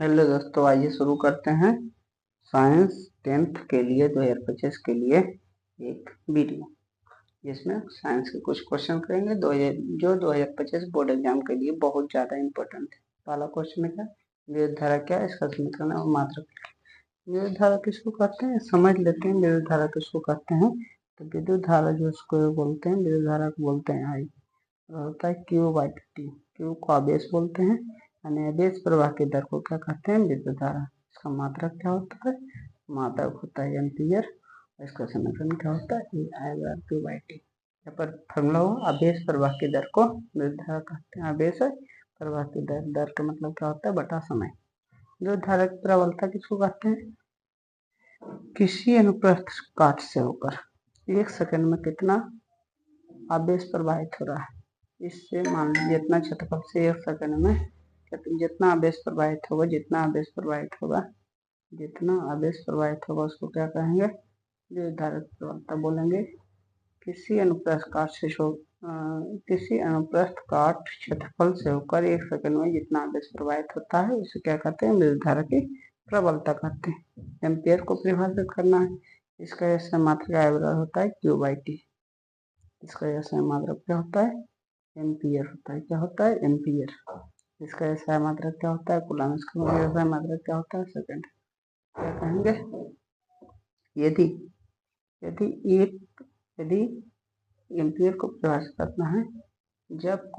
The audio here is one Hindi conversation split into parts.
हेलो दोस्तों, आइए शुरू करते हैं साइंस 10th के लिए 2025 के लिए एक वीडियो जिसमें साइंस के कुछ क्वेश्चन करेंगे जो 2025 बोर्ड एग्जाम के लिए बहुत ज़्यादा इम्पोर्टेंट है। पहला क्वेश्चन है क्या, विद्युत धारा क्या है, इसका समीकरण और मात्रक। विद्युत धारा किसको कहते हैं, समझ लेते हैं। विद्युत धारा किसको कहते हैं, तो विद्युत धारा जो उसको बोलते हैं, विद्युत धारा को बोलते हैं आई, होता है Q/T। Q को आवेश बोलते हैं, यानी आवेश प्रवाह की दर को क्या कहते हैं, विद्युत धारा। इसका मात्रक क्या होता है, मात्रक होता है एम्पियर। इसका समीकरण क्या होता है, Q/T। यहाँ पर फॉर्मूला हो, आवेश प्रवाह की दर को विद्युत धारा कहते हैं। आवेश प्रवाह की दर का मतलब क्या होता है, बटा समय। विद्युत धारा की प्रबलता किसको कहते हैं, किसी अनुप्रस्थ काट से होकर 1 सेकंड में कितना आवेश प्रवाहित हो रहा है। इससे मान लीजिए जितना क्षेत्रफल से 1 सेकंड में जितना आवेश प्रवाहित होगा उसको क्या कहेंगे, विद्युत धारा की प्रबलता बोलेंगे। किसी अनुप्रस्थ काट क्षेत्रफल से होकर 1 सेकंड में जितना आवेश प्रवाहित होता है उसे क्या कहते हैं, विद्युत धारा की प्रबलता कहते हैं। एम्पियर को परिभाषित करना है, इसका ऐसा मात्रक होता है Q/T। इसका ऐसा मात्रक क्या होता है, एम्पियर होता है। क्या होता है, एम्पियर। इसका ऐसा मात्रक क्या होता है, कूलम। इसका ऐसा मात्रक क्या होता है, सेकंड। क्या कहेंगे, यदि यदि एक यदि एम्पियर को परिभाषित करना है, जब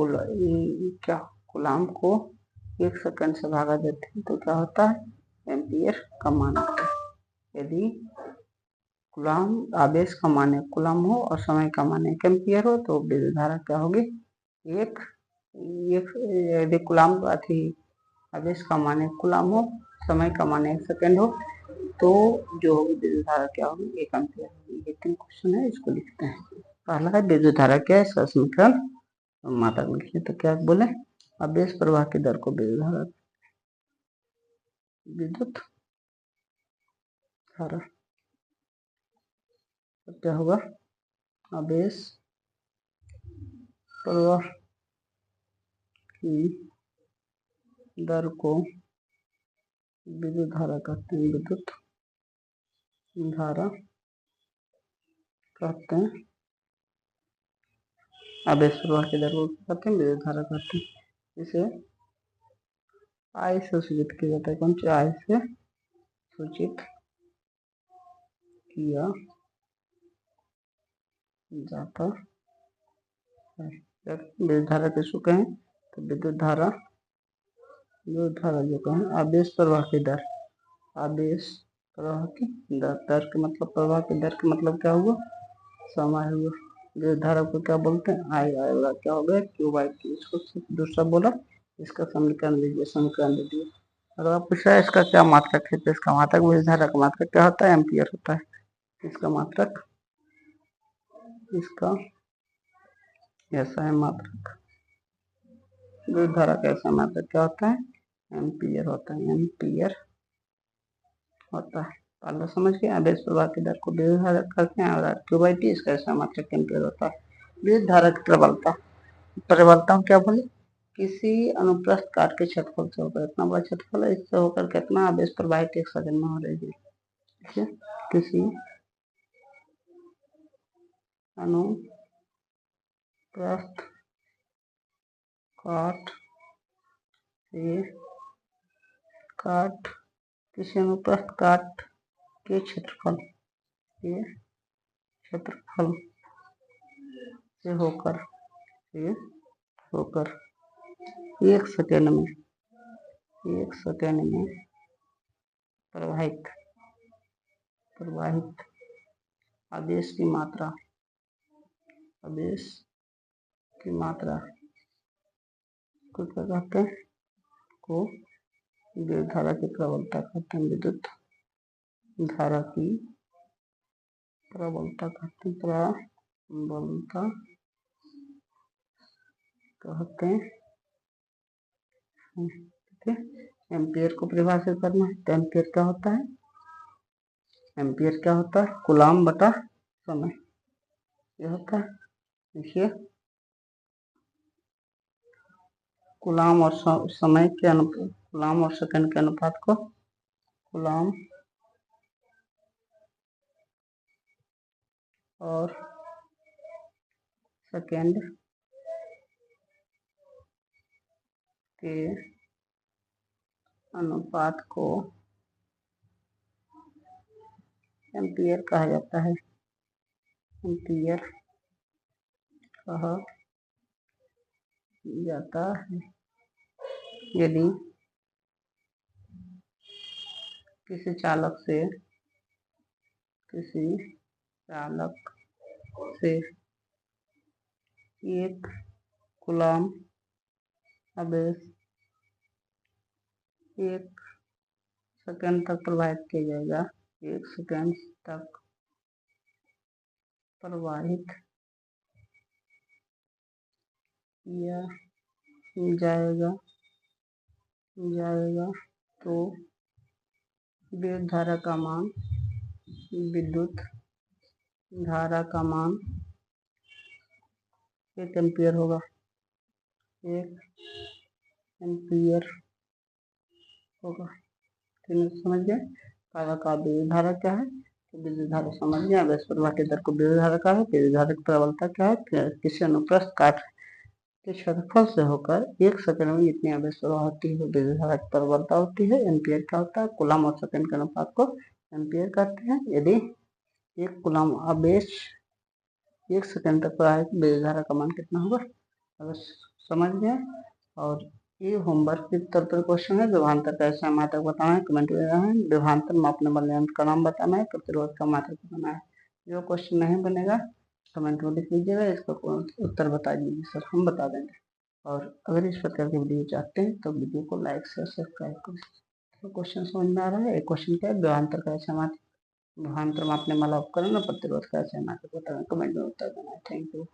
कूलम को 1 सेकंड से भागा देते हैं तो क्या होता है, एम्पियर का मान होता है। यदि कूलम आवेश का मान एक कूलम हो और समय का मान 1 एम्पियर हो तो विद्युत धारा क्या होगी, एक यदि कूलम आवेश का मान 1 कूलम हो, समय का मान 1 सेकंड हो, तो जो होगी विद्युत धारा क्या होगी, 1 एम्पियर होगी। ये 3 क्वेश्चन है, इसको लिखते हैं। पहला है विद्युत धारा क्या है, इसका समीकरण मात्रक लिखिए। तो क्या बोले, आवेश प्रवाह की दर को विद्युत धारा तो क्या होगा, आवेश प्रवाह की दर को विद्युत धारा कहते हैं। विद्युत धारा कहते हैं, आवेश प्रवाह की दर को कहते हैं, विद्युत धारा कहते हैं। इसे आई से सूचित किया जाता है। कौन सी आई से सूचित किया जाता है। विद्युत धारा किसको कहें, तो विद्युत धारा जो कहें, आवेश प्रवाह की दर। आवेश प्रवाह की दर का मतलब, प्रवाह की दर का मतलब क्या हुआ, समय हुआ। विद्युत धारा को क्या बोलते हैं, आई वाला क्या हो गया, Q/T। इसको दूसरा बोला, इसका समीकरण लीजिए। और आप पूछ रहे हैं इसका क्या मात्रक है, तो इसका मात्रक, विद्युत धारा का मात्रक क्या होता है, एम्पियर होता है। इसका मात्रक, इसका ऐसा है मात्रक, विद्युत धारा का ऐसा मात्रक क्या होता है, एम्पियर होता है। एम्पियर होता है, पहले समझ गए। आवेश प्रवाह की दर को विद्युत धारा करते हैं, और Q/T इसका ऐसा मात्रक एम्पियर होता है। विद्युत धारा की प्रबलता क्या बोले, किसी अनुप्रस्थ काट के क्षेत्रफल से होकर, इतना बड़ा क्षेत्रफल है, इससे होकर कितना आवेश प्रवाहित 1 सेकंड में हो रही है। किसी अनुप्रस्थ काट के क्षेत्रफल से होकर 1 सेकंड में प्रवाहित आवेश की मात्रा को क्या कहते हैं, को विद्युत धारा की प्रबलता कहते हैं। विद्युत धारा की प्रबलता कहते हैं। एम्पियर को परिभाषित करना है, तो एम्पियर क्या होता है, कूलम बटा समय। यह होता है, देखिए कूलम और समय के कूलाम और सेकंड के अनुपात को कूलाम और सेकंड के अनुपात को एम्पियर कहा जाता है। एम्पियर कहा जाता है। यदि किसी चालक से एक कूलाम आवेश 1 सेकंड तक प्रवाहित किया जाएगा, 1 सेकंड तक प्रवाहित किया जाएगा तो विद्युत धारा का मान 1 एम्पियर होगा। 1 एम्पियर होगा। समझ गए? काला का विद्युत धारा क्या है? तो विद्युत धारा समझ गए। आवेश प्रवाह की दर को विद्युत धारा का है। विद्युत धारा की प्रबलता क्या है? किसी अनुप्रस्थ काट के क्षेत्रफल से होकर 1 सेकंड में जितनी आवेश प्रवाह होती है विद्युत धारा की प्रबलता होती है। एम्पियर क्या होता है? कूलाम और सेकंड के अनुपात को एम्पियर कहते हैं। यदि 1 कूलाम आवेश 1 सेकंड तक प्रवाहित विद्युत धारा का मान कितना होगा? समझ गए? और ये होमवर्क के तौर पर क्वेश्चन है। विभवांतर कैसे हम मात्रक बताना है, कमेंट में है। विभवांतर मापने वाले यंत्र का नाम बताना है, प्रतिरोध का मात्रक बताना है। जो क्वेश्चन नहीं बनेगा कमेंट में लिख लीजिएगा, इसका उत्तर बता दीजिए सर, हम बता देंगे। और अगर इस प्रकार की वीडियो चाहते हैं तो वीडियो को लाइक से सब्सक्राइब करें। तो क्वेश्चन समझ में आ रहा है? एक क्वेश्चन क्या है? विभवांतर कैसे विभवांतर मापने वाला उपकरण और प्रतिरोध कैसे मात्रक बताना, कमेंट में उत्तर देना है। Thank you.